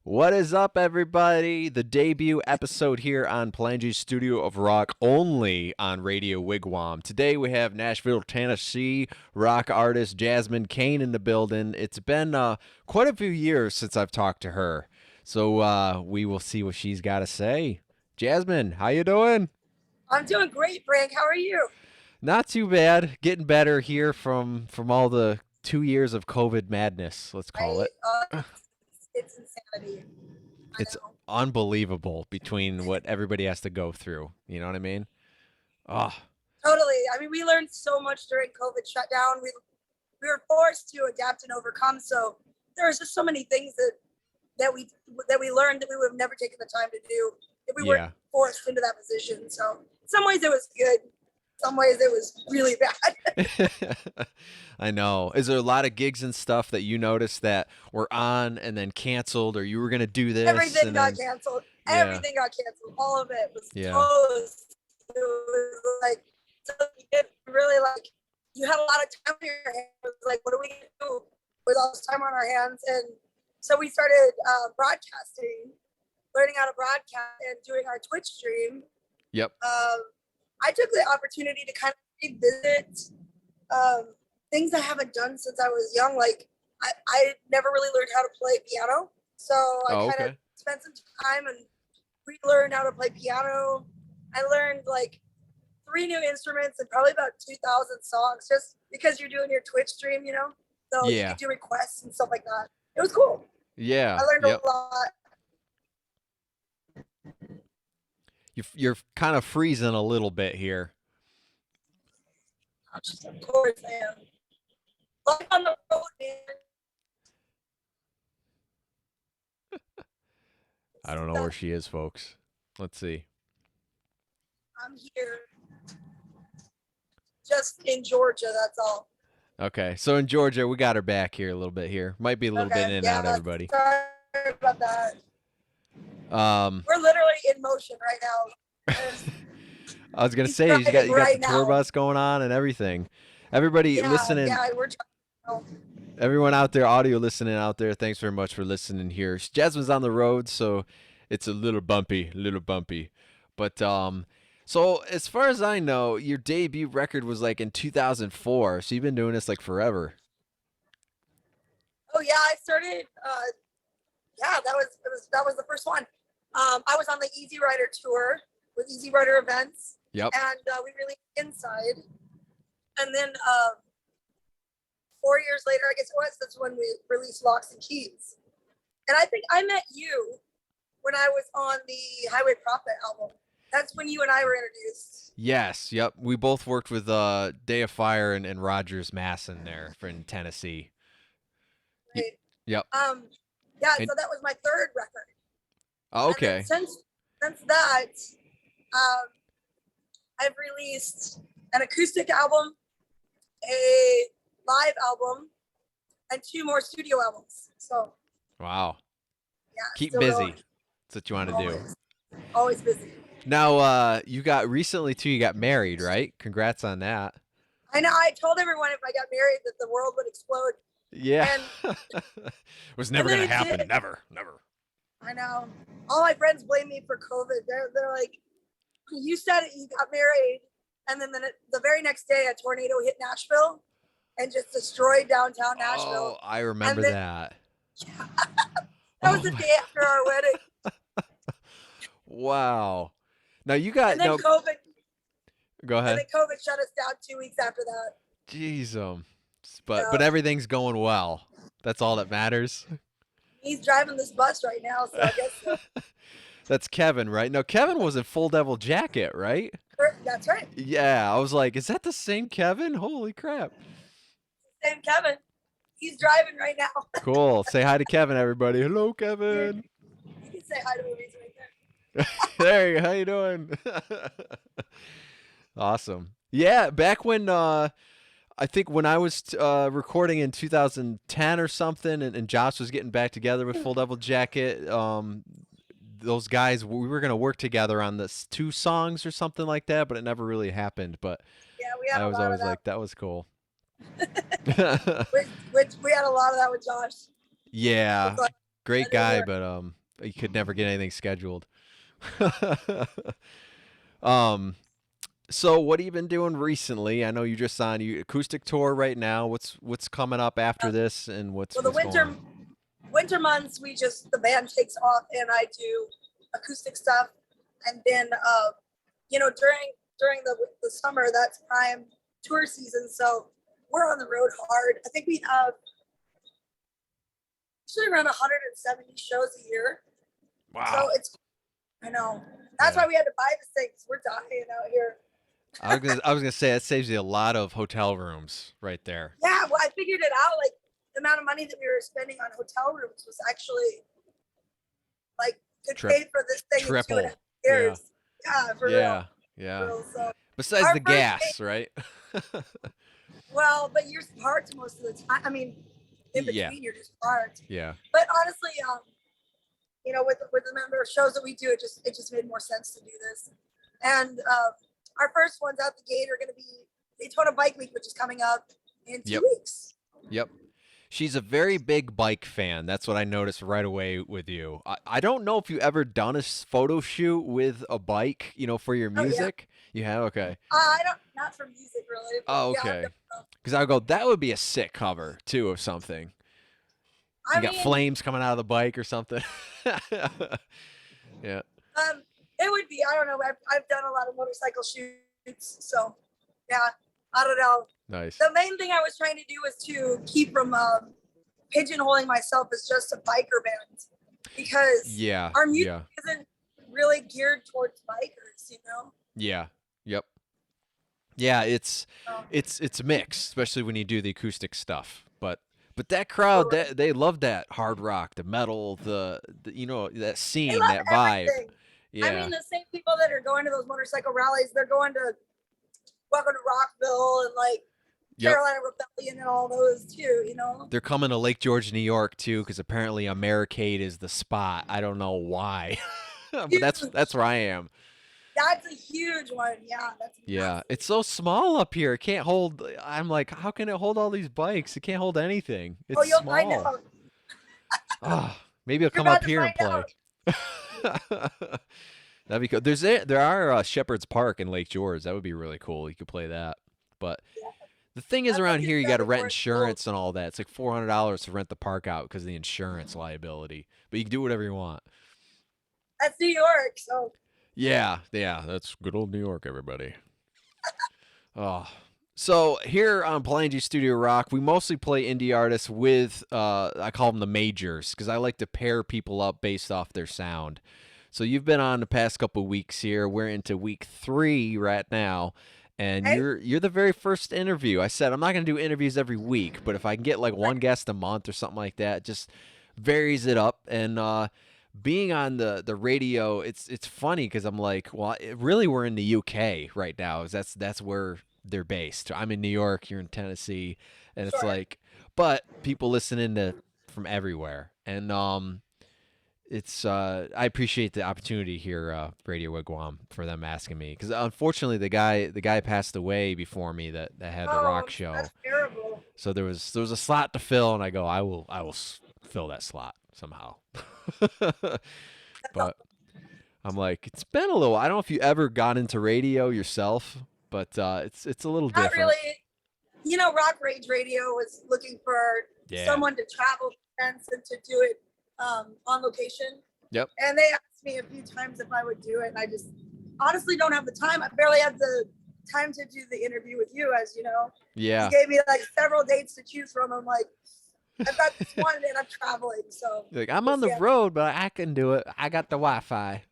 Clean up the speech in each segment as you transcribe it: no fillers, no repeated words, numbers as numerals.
What is up, everybody? The debut episode here on Palangi's Studio of Rock, only on Radio Wigwam. Today we have Nashville, Tennessee rock artist Jasmine Cain in the building. It's been quite a few years since I've talked to her, so we will see what she's got to say. Jasmine, how you doing? I'm doing great, Frank. How are you? Not too bad. Getting better here from all the 2 years of COVID madness, let's call I it. it's insanity. I It's know. unbelievable between what everybody has to go through. You know what I mean? Oh, Totally. I mean, we learned so much during COVID shutdown. We were forced to adapt and overcome. So there was just so many things that we learned that we would have never taken the time to do if we weren't yeah. forced into that position. So in some ways it was good. Some ways it was really bad. I know. Is there a lot of gigs and stuff that you noticed that were on and then canceled, or you were gonna do this Everything and got then canceled. yeah, Everything got canceled. All of it was yeah, closed. It was like so it really like you had a lot of time on your hands. It was like, what are we gonna do with all this time on our hands? And so we started broadcasting, learning how to broadcast and doing our Twitch stream. yep, I took the opportunity to kind of revisit things I haven't done since I was young. Like I never really learned how to play piano. So I oh kind of okay, spent some time and relearned how to play piano. I learned like 3 new instruments and probably about 2,000 songs just because you're doing your Twitch stream, So you yeah, could do requests and stuff like that. It was cool. yeah, I learned a yep. lot. You're kind of freezing a little bit here. Of course, I am. Like on the road, man. I don't know where she is, folks. Let's see. I'm here just in Georgia. That's all. Okay, so in Georgia, we got her back here a little bit here. Might be a little bit in Okay. and out, Yeah. everybody. Sorry about that. Um, We're literally in motion right now. I was gonna He's say driving you got the right tour now. bus going on and everything. Everybody Yeah. listening, Yeah. We're driving. everyone out there, audio listening out there, thanks very much for listening here. Jasmine's on the road, so it's a little bumpy, But so as far as I know, your debut record was like in 2004. So you've been doing this like forever. Oh yeah, I started. Yeah, that was the first one. I was on the Easy Rider tour with Easy Rider events, Yep. and we released Inside, and then 4 years later, I guess it was, that's when we released Locks and Keys. And I think I met you when I was on the Highway Prophet album. That's when you and I were introduced. Yes. Yep. We both worked with Day of Fire and Rogers Masson there in Tennessee. Y- Right. Yep. Yeah, And so that was my third record. oh, And then okay. since that, um, I've released an acoustic album, a live album, and 2 more studio albums. So Wow. yeah, Keep still busy. going. That's what you want to do. Always busy. Now, you got recently too. You got married, right? Congrats on that. I know. I told everyone if I got married that the world would explode, Yeah. and Was and never then gonna it happen. did. Never. Never. I know. All my friends blame me for COVID. They're like, you said it, you got married, and then the very next day a tornado hit Nashville and just destroyed downtown Oh, Nashville. I And remember then that. that was Oh the my. day after our wedding. Wow. Now you And got then no. COVID Go and ahead. then COVID shut us down 2 weeks after that. Jeez, but Yeah. everything's going well. That's all that matters. He's driving this bus right now, so I guess so. That's Kevin, right? No, Kevin was in Full Devil Jacket, right? That's right. Yeah, I was like, is that the same Kevin? Holy crap. And Kevin, he's driving right now. Cool. Say hi to Kevin, everybody. Hello, You Kevin. can say hi to him. He's right there. There, how you doing? Awesome. Yeah, back when I think when I was recording in 2010 or something, and Josh was getting back together with Full Devil Jacket. Those guys, we were gonna work together on this 2 songs or something like that, but it never really happened. But Yeah, we had I a was lot of always that. like, that was cool. We had a lot of that with Josh. Yeah, It's like, great It guy, worked. but he could never get anything scheduled. No. um, so what have you been doing recently? I know you just signed you acoustic tour right now. What's coming up after this, and Well, the what's going on? winter months, the band takes off, and I do acoustic stuff, and then during the summer, that's prime tour season, so we're on the road hard. I think we have usually around 170 shows a year, so Wow. I know that's Yeah. why we had to buy this thing, 'cause we're dying out here. I was gonna say that saves you a lot of hotel rooms right there. Yeah, well, I figured it out. Like the amount of money that we were spending on hotel rooms was actually like could Trip pay for this thing in 2.5 triple. Yeah. years. Yeah, for real. Yeah. Yeah. For real. So Besides our the first day, gas, right? but you're parked most of the time. I mean, in Yeah. between you're just parked. Yeah. But honestly, with the number of shows that we do, it just made more sense to do this. And our first ones out the gate are going to be Daytona Bike Week, which is coming up in 2 weeks. Yep. She's a very big bike fan. That's what I noticed right away with you. I don't know if you ever done a photo shoot with a bike, for your Oh yeah. music. You have? Okay. I don't, not for music really. But Oh, yeah, okay. Because I would go, that would be a sick cover, too, of something. I You got mean, flames coming out of the bike or something. Yeah. it would be. I don't know. I've done a lot of motorcycle shoots, so yeah. I don't know. Nice. The main thing I was trying to do was to keep from pigeonholing myself as just a biker band, because Yeah. our music Yeah. isn't really geared towards bikers. Yeah. Yep. Yeah, it's So, it's mixed, especially when you do the acoustic stuff. But that crowd, they love that hard rock, the metal, the that they scene, love that vibe. everything. I Yeah. mean, the same people that are going to those motorcycle rallies, they're going to Welcome to Rockville and like Yep. Carolina Rebellion and all those too. They're coming to Lake George, New York too, because apparently Americade is the spot. I don't know why, but that's Huge. where I am. That's a huge one. Yeah, that's Yeah, massive. it's so small up here. It can't hold. I'm like, how can it hold all these bikes? It can't hold anything. Oh, It's you'll find small. out. Ah, maybe I'll You're come about up to here find and play. out. That'd be cool. There are Shepherd's Park in Lake George. That would be really cool. You could play that. But Yeah. the thing is, That's around like here, you got to rent more insurance and all that. It's like $400 to rent the park out because of the insurance liability. But you can do whatever you want. That's New York, so Yeah, that's good old New York, everybody. Oh, so here on Palangi Studio Rock, we mostly play indie artists with I call them the majors because I like to pair people up based off their sound. So you've been on the past couple of weeks here. We're into week 3 right now, and hey, you're the very first interview. I said I'm not gonna do interviews every week, but if I can get like one guest a month or something like that, just varies it up. And being on the radio, it's funny because I'm like, well, really we're in the UK right now. That's where they're based. I'm in New York, you're in Tennessee, and it's sure. like, but people listening to from everywhere, and it's I appreciate the opportunity here, Radio Wigwam, for them asking me because unfortunately the guy passed away before me that had the rock Oh, show, that's terrible. so there was a slot to fill, and I go I will fill that slot somehow. That's But I'm like, it's been a little. I don't know if you ever got into radio yourself, but it's a little not different. really. Rock Rage Radio was looking for Yeah. someone to travel events and to do it on location. Yep. And they asked me a few times if I would do it, and I just honestly don't have the time. I barely have the time to do the interview with you, as you know. Yeah. You gave me like several dates to choose from. I'm like, I've got this one and I'm traveling, so Like, I'm on the road, but I can do it. I got the Wi-Fi.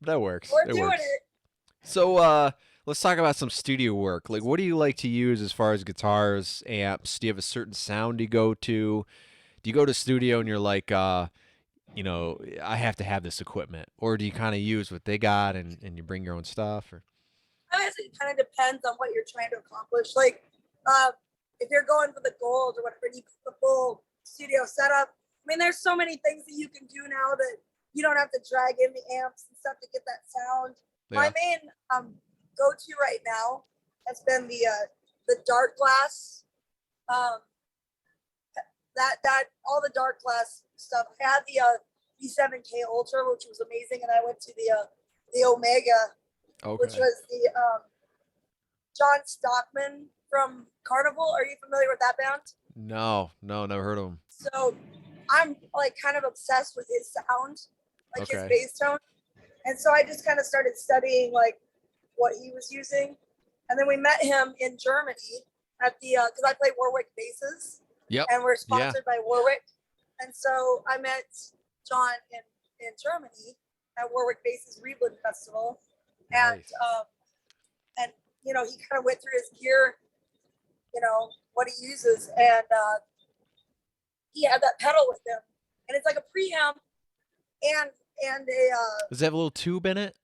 That works. we're It doing works. it. So let's talk about some studio work. Like, what do you like to use as far as guitars, amps? Do you have a certain sound you go to? Do you go to studio and you're like, I have to have this equipment, or do you kind of use what they got and you bring your own stuff? Or I guess it kind of depends on what you're trying to accomplish. Like, if you're going for the gold or whatever, you put the full studio setup. I mean, there's so many things that you can do now that you don't have to drag in the amps and stuff to get that sound. Yeah. My main go-to right now has been the dark glass. that all the dark class stuff. I had the B7K Ultra, which was amazing, and I went to the Omega, which Okay. was the John Stockman from Carnival. Are you familiar with that band? No, never heard of them. So I'm like kind of obsessed with his sound, like his Okay. bass tone. And so I just kind of started studying like what he was using. And then we met him in Germany at the, because I play Warwick basses Yep. and we're Yeah. sponsored by Warwick. And so I met John in Germany at Warwick Basses Revv Festival. And, Nice. and, you know, he kind of went through his gear, you know, what he uses. And he had that pedal with him. And it's like a preamp and a, Does it have a little tube in it?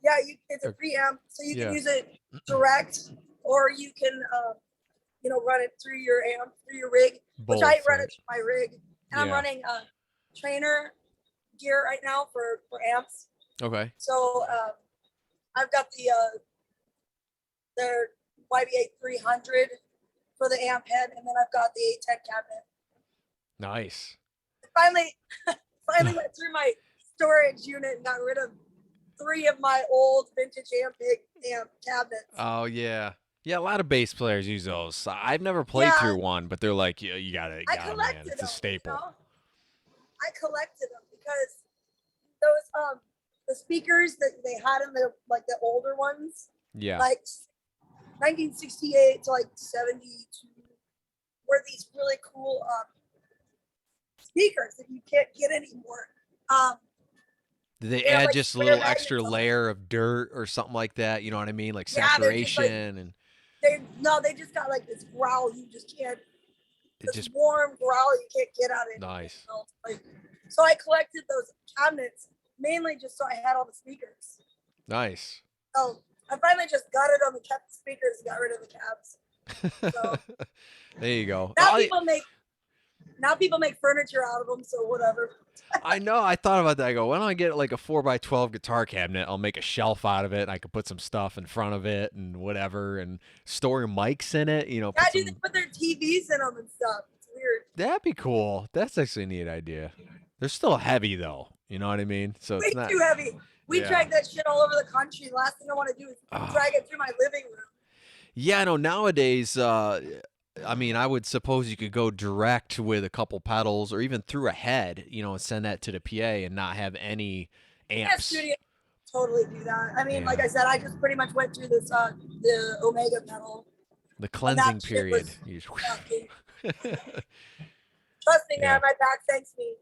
yeah, it's a preamp. So you Yeah. can use it direct or you can, you know, run it through your amp, through your rig, Both, which I run right? it through my rig. And I'm Yeah. running trainer gear right now for amps. Okay. So I've got their YB8 300 for the amp head, and then I've got the 810 cabinet. Nice. I finally went through my storage unit and got rid of 3 of my old vintage amp cabinets. Oh yeah. Yeah, a lot of bass players use those. I've never played through one, but they're like, yeah, you got it, I man. collected It's a them, staple. you know? I collected them because those the speakers that they had in the like the older ones, Yeah. like 1968 to like 72, were these really cool speakers that you can't get anymore. Did they They have, add like, just a square little extra magnets on them. layer of dirt or something like that? You know what I mean? Like Yeah, they're just like saturation and they just got like this growl you just can't. it This just warm growl you can't get out of it. nice. Like, so I collected those cabinets mainly just so I had all the speakers. Nice. So I finally just gutted them and kept the speakers and got rid of the cabs. So there you go. now people make furniture out of them, so whatever. I know. I thought about that. I go, why don't I get like a 4x12 guitar cabinet? I'll make a shelf out of it, and I could put some stuff in front of it and whatever, and store mics in it. You know, Yeah, dude, they put their TVs in them and stuff. It's weird. That'd be cool. That's actually a neat idea. They're still heavy though. You know what I mean? So Way it's not too heavy. We yeah. drag that shit all over the country. The last thing I want to do is drag it through my living room. Yeah, I know. Nowadays, I mean, I would suppose you could go direct with a couple pedals or even through a head, you know, and send that to the PA and not have any amps. Yeah, studio totally do that. I mean, like I said, I just pretty much went through this the Omega pedal. The cleansing period. Trust me, man, my back thanks me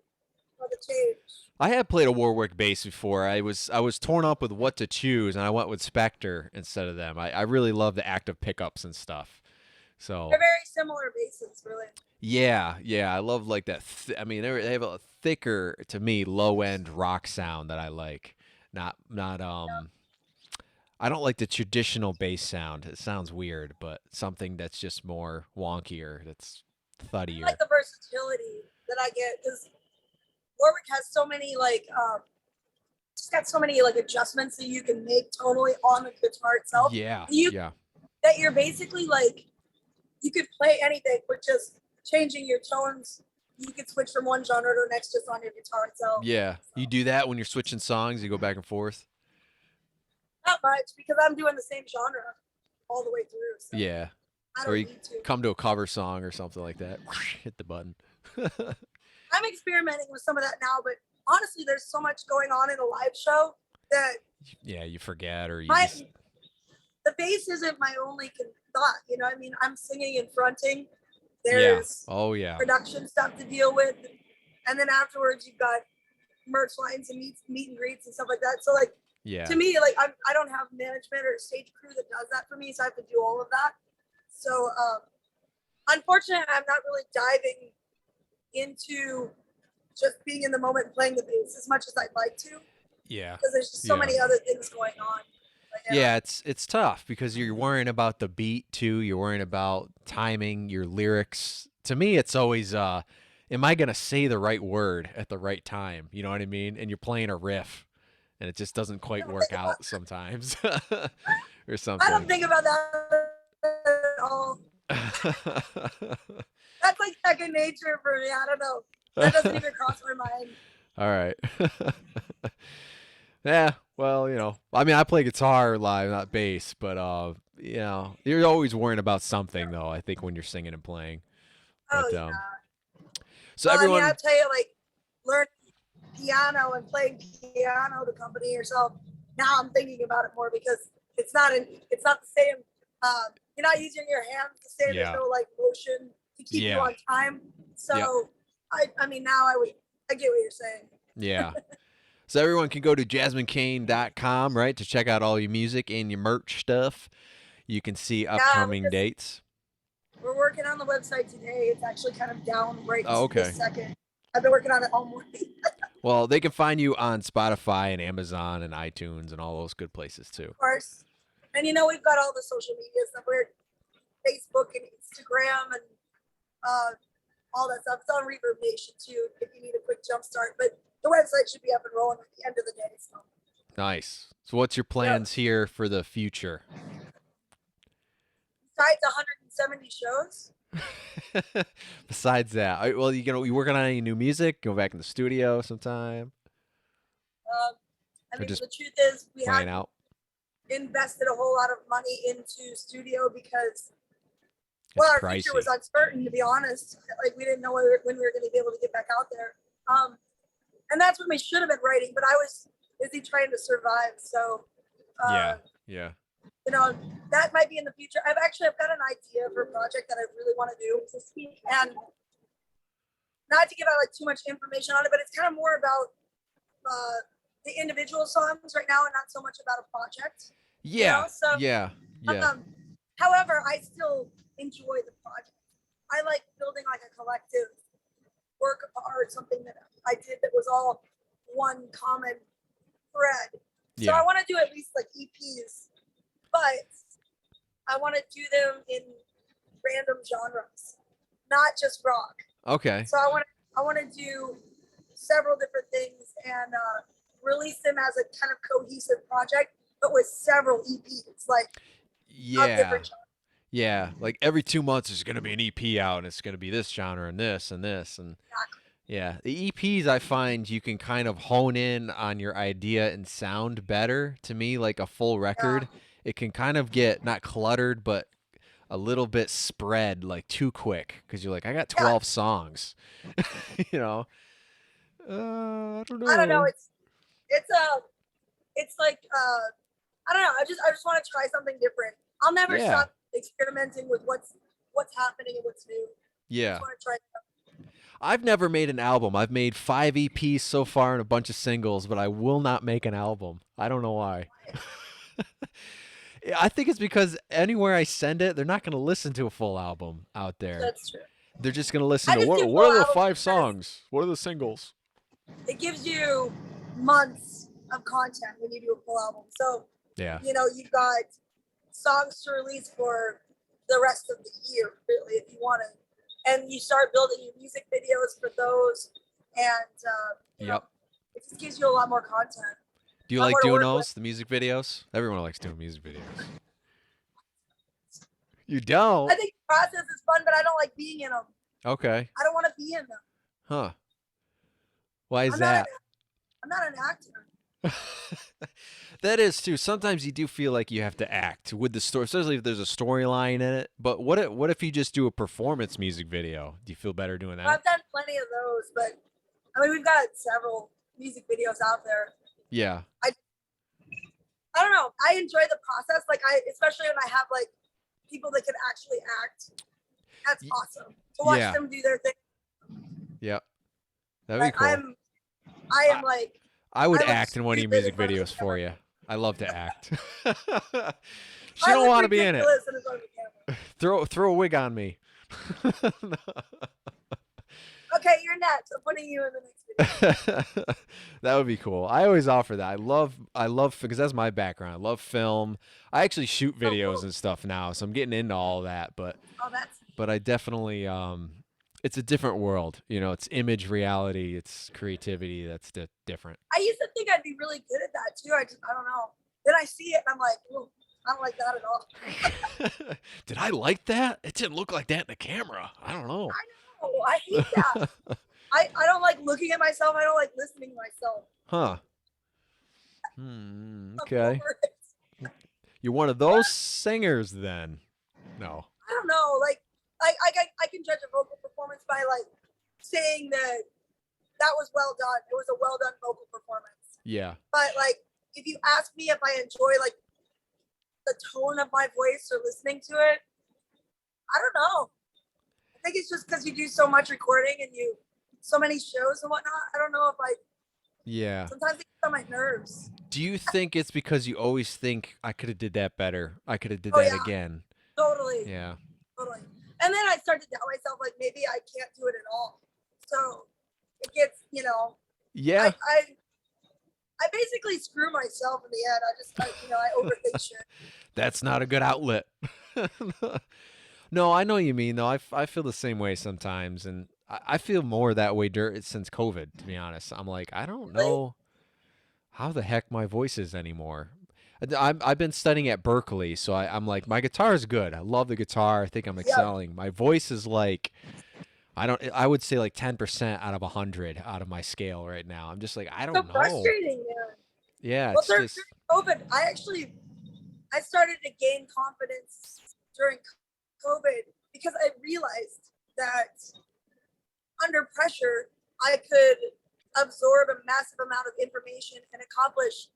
for the change. I had played a Warwick bass before. I was torn up with what to choose, and I went with Spectre instead of them. I really love the active pickups and stuff. So they're very similar basses, really. Yeah, I love like that. I mean, they have a thicker, to me, low end rock sound that I like. Not I don't like the traditional bass sound. It sounds weird, but something that's just more wonkier, that's thuddier. I like the versatility that I get because Warwick has so many like it's got so many like adjustments that you can make tonally on the guitar itself. That you're basically like you could play anything with just changing your tones. You could switch from one genre to the next just on your guitar itself. Yeah. So. You do that when you're switching songs, you go back and forth? Not much because I'm doing the same genre all the way through. So yeah. I don't need to. Come to a cover song or something like that. Hit the button. I'm experimenting with some of that now, but honestly, there's so much going on in a live show that you forget or the bass isn't my only thought. You know, I mean, I'm singing and fronting. There's production stuff to deal with, and then afterwards you've got merch lines and meet and greets and stuff like that. So like, to me, like I don't have management or a stage crew that does that for me, so I have to do all of that. So unfortunately, I'm not really diving into just being in the moment and playing the bass as much as I'd like to. Yeah. Because there's just so many other things going on. Yeah, it's tough because you're worrying about the beat too. You're worrying about timing, your lyrics. To me, it's always, am I going to say the right word at the right time? You know what I mean? And you're playing a riff and it just doesn't quite work out sometimes or something. I don't think about that at all. That's like second nature for me. I don't know. That doesn't even cross my mind. All right. Yeah, well, I mean, I play guitar live, not bass, but you're always worrying about something though, I think when you're singing and playing. Oh But yeah. so Well, I mean, I'll everyone tell you, like learning piano and playing piano to accompany yourself. Now I'm thinking about it more because it's not the same. You're not using your hands the same. There's yeah. no like motion to keep you Yeah. on time. Yep. So I mean, now I get what you're saying. Yeah. So everyone can go to jasminecain.com, right, to check out all your music and your merch stuff. You can see Yeah, upcoming dates. we're working on the website today. It's actually kind of down right Oh, this okay. second. I've been working on it all morning. Well, they can find you on Spotify and Amazon and iTunes and all those good places too. Of course. And we've got all the social media stuff. We're Facebook and Instagram and uh, all that stuff. It's on Reverb Nation too if you need a quick jump start. But the website should be up and rolling at the end of the day. So Nice. So what's your plans here for the future? besides 170 shows. Besides that, well, you working on any new music? Go back in the studio sometime, I or mean, just the truth is we playing hadn't out? invested a whole lot of money into studio because It's our future was pricey. uncertain, to be honest. Like we didn't know when we were going to be able to get back out there. And that's when we should have been writing, but I was busy trying to survive. So, Yeah. uh, Yeah. that might be in the future. I've got an idea for a project that I really want to do, and not to give out like too much information on it, but it's kind of more about the individual songs right now, and not so much about a project. Yeah. So, Yeah. Yeah. however, I still enjoy the project. I like building like a collective work of art, something that I did that was all one common thread. So Yeah. I want to do at least like EPs, but I want to do them in random genres, not just rock. Okay. So I want to do several different things and release them as a kind of cohesive project, but with several EPs, like of Yeah. different genres. Yeah. Like every 2 months there's gonna be an EP out, and it's gonna be this genre and this and this and Exactly. yeah. The EPs I find you can kind of hone in on your idea and sound better. To me, like a full Yeah. record, it can kind of get not cluttered, but a little bit spread like too quick because you're like, I got Yeah. 12 songs. you know, I don't I don't know. know. It's it's like I don't know. I just want to try something different. I'll never Yeah. stop experimenting with what's happening and what's new. I Yeah. just want to try. I've never made an album. I've made 5 EPs so far and a bunch of singles, but I will not make an album. I don't know why. I think it's because anywhere I send it, they're not going to listen to a full album out there. That's true. They're just going to listen I to just do what full are the albums 5 songs? What are the singles? it gives you months of content when you do a full album. So Yeah. you've got songs to release for the rest of the year, really, if you want to. And you start building your music videos for those, and Yep. it just gives you a lot more content. Do you A lot like more to doing work those, with. the music videos? Everyone likes doing music videos. You I don't? think the process is fun, but I don't like being in them. Okay. I don't want to be in them. Huh. Why is I'm not. that? I'm not an actor. That is too. Sometimes you do feel like you have to act with the story, especially if there's a storyline in it. But what if you just do a performance music video? Do you feel better doing that? I've done plenty of those, but I mean, we've got several music videos out there. Yeah. I don't know. I enjoy the process. Like especially when I have like people that can actually act. That's awesome to watch Yeah. them do their thing. Yep. That'd be cool. I am like. I would I look act in one of your stupid music in front of the videos for you. I love to act. She I don't look want to be in it. ridiculous in front of the camera. Throw a wig on me. Okay, you're next. I'm putting you in the next video. That would be cool. I always offer that. I love because that's my background. I love film. I actually shoot videos and stuff now, so I'm getting into all that. But That's. I definitely it's a different world. It's image reality. It's creativity. That's different. I used to think I'd be really good at that too. I don't know. Then I see it and I'm like, oh, I don't like that at all. Did I like that? It didn't look like that in the camera. I don't know. I know. I hate that. I don't like looking at myself. I don't like listening to myself. Huh. I'm Okay. over it. You're one of those singers then. No. I don't know. Like, I can judge a vocal performance by like saying that was well done. It was a well done vocal performance. Yeah. But like, if you ask me if I enjoy like the tone of my voice or listening to it, I don't know. I think it's just because you do so much recording and so many shows and whatnot. I don't know if Yeah. sometimes it gets on my nerves. Do you think it's because you always think I could have did that better? I could have did Oh, that yeah. again. Totally. Yeah. Totally. And then I start to doubt myself, like maybe I can't do it at all. So it gets, Yeah. I basically screw myself in the end. I overthink shit. That's not a good outlet. No, I know what you mean though. I feel the same way sometimes, and I feel more that way since COVID. To be honest, I'm like I don't know how the heck my voice is anymore. I've been studying at Berkeley, so I'm like my guitar is good. I love the guitar. I think I'm excelling. My voice is like I would say like 10% out of 100 out of my scale right now. I'm just like I don't know. Frustrating, man. Yeah, Well, it's during just COVID, I started to gain confidence during COVID because I realized that under pressure, I could absorb a massive amount of information and accomplish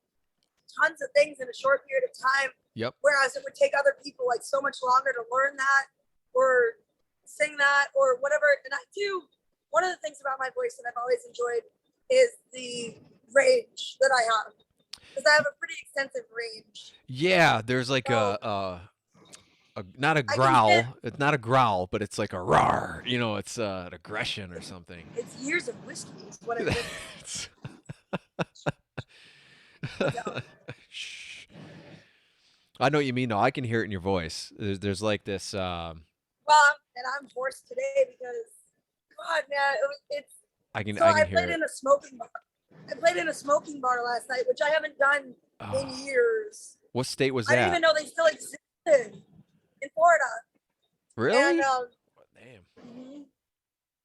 tons of things in a short period of time. Yep. Whereas it would take other people like so much longer to learn that or sing that or whatever. And one of the things about my voice that I've always enjoyed is the range that I have. Because I have a pretty extensive range. Yeah, there's like not a growl. It's not a growl, but it's like a roar. It's an aggression or something. It's years of whiskey is what it is. Shh. I know what you mean. No, I can hear it in your voice. There's like this. Well, and I'm hoarse today because, God, man, I can I hear played it. in a smoking bar. I played in a smoking bar last night, which I haven't done in years. What state was I didn't that? even know they still existed in Florida. Really? And, damn.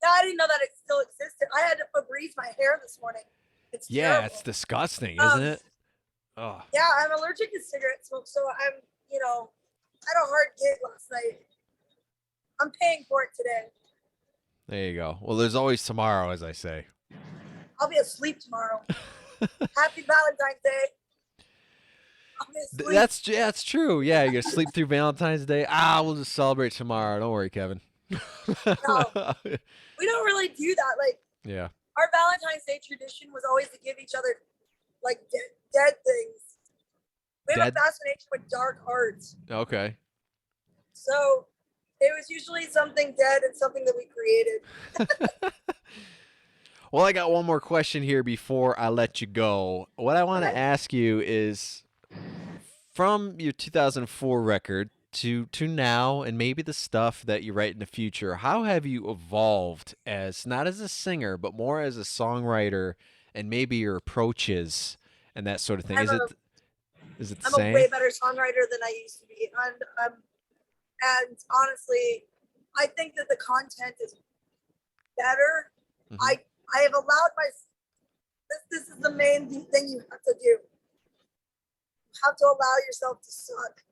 Yeah, I didn't know that it still existed. I had to Febreze my hair this morning. It's terrible. It's disgusting, isn't it? Oh. Yeah, I'm allergic to cigarette smoke, so I'm, I had a hard gig last night. I'm paying for it today. There you go. Well, there's always tomorrow, as I say. I'll be asleep tomorrow. Happy Valentine's Day. That's true. Yeah, you gotta sleep through Valentine's Day. We'll just celebrate tomorrow. Don't worry, Kevin. No, we don't really do that. Like, yeah, our Valentine's Day tradition was always to give each other like dead things. We have a fascination with dark art. Okay. So it was usually something dead and something that we created. Well, I got one more question here before I let you go. What I want to ask you is, from your 2004 record to now, and maybe the stuff that you write in the future, how have you evolved as not as a singer, but more as a songwriter, and maybe your approaches and that sort of thing? Is it the same? I'm a way better songwriter than I used to be, and honestly, I think that the content is better. Mm-hmm. I have allowed this is the main thing you have to do. You have to allow yourself to suck.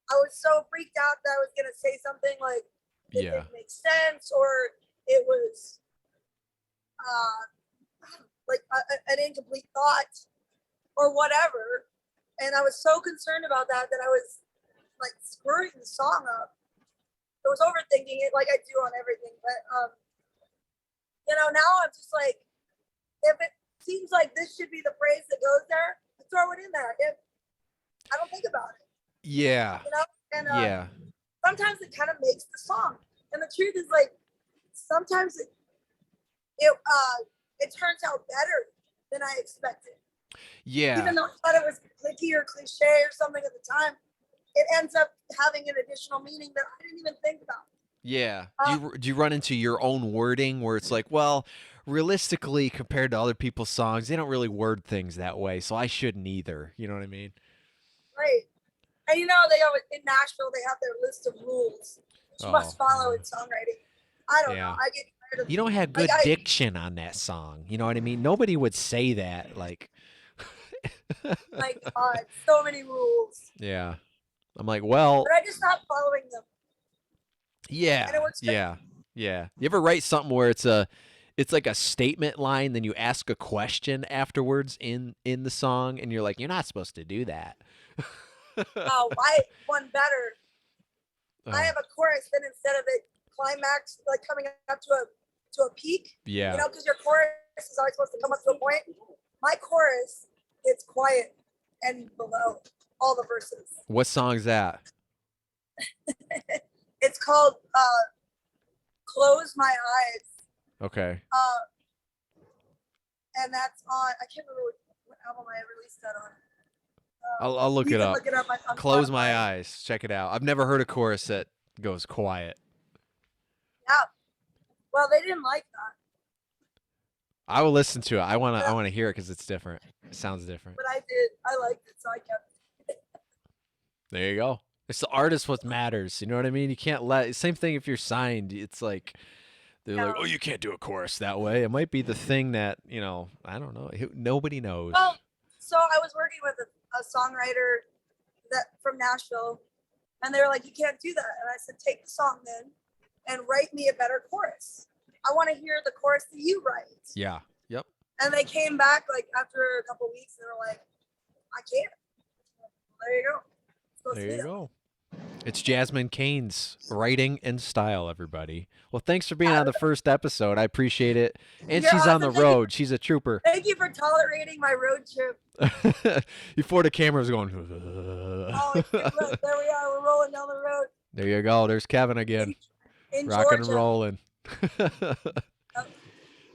I was so freaked out that I was going to say something like it didn't make sense, or it was like an incomplete thought or whatever. And I was so concerned about that I was like screwing the song up. I was overthinking it like I do on everything, but now I'm just like, if it seems like this should be the phrase that goes there, throw it in there. If I don't think about it. Yeah. And sometimes it kind of makes the song. And the truth is, like, sometimes it turns out better than I expected. Yeah. Even though I thought it was clicky or cliche or something at the time, it ends up having an additional meaning that I didn't even think about. Yeah. Do you run into your own wording where it's like, well, realistically, compared to other people's songs, they don't really word things that way, so I shouldn't either. You know what I mean? Right. And they always in Nashville they have their list of rules you must follow in songwriting. I don't know. I get tired of You don't have good like diction on that song. You know what I mean? Nobody would say that. Like, my God, so many rules. yeah. I'm like, well, But I just stopped following them. yeah, And it works great. yeah. You ever write something where it's like a statement line, then you ask a question afterwards in the song, and you're like, you're not supposed to do that. Oh, I one better. I have a chorus, then instead of it climax like coming up to a peak, Yeah. because your chorus is always supposed to come up to a point. My chorus, it's quiet and below all the verses. What song is that? It's called Close My Eyes. Okay. And that's on, I can't remember what album I released that on. I'll look it up. Look it up on Close Spotify. My Eyes. Check it out. I've never heard a chorus that goes quiet. Yeah. Well, they didn't like that. I will listen to it. I wanna hear it because it's different. It sounds different. But I did. I liked it, so I kept it. There you go. It's the artist what matters. You know what I mean? You can't let. Same thing if you're signed. It's like they're like, oh, you can't do a chorus that way. It might be the thing that I don't know. Nobody knows. Well, so I was working with a songwriter from Nashville, and they were like, you can't do that. And I said, take the song then and write me a better chorus. I want to hear the chorus that you write. Yeah. Yep. And they came back like after a couple weeks and they were like, I can't. There you go. There you go. It's Jasmine Cain's writing and style, everybody. Well, thanks for being on the first episode. I appreciate it. And You're she's awesome. on the road. She's a trooper. Thank you for tolerating my road trip. Before the camera's going. Oh, look, there we are. We're rolling down the road. There you go. There's Kevin again. In Rocking Georgia. and rolling.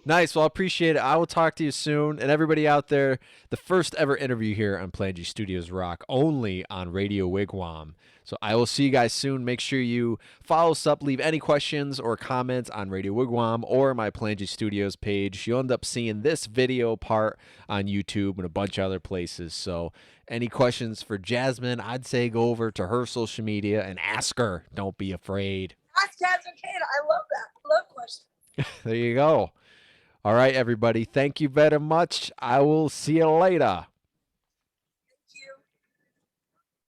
Nice. Well, I appreciate it. I will talk to you soon. And everybody out there, the first ever interview here on Palangi Studios Rock, only on Radio Wigwam. So I will see you guys soon. Make sure you follow us up, leave any questions or comments on Radio Wigwam or my Palangi Studios page. You'll end up seeing this video part on YouTube and a bunch of other places. So any questions for Jasmine, I'd say go over to her social media and ask her. Don't be afraid. Ask Jasmine Cain. I love that. I love questions. There you go. All right, everybody. Thank you very much. I will see you later.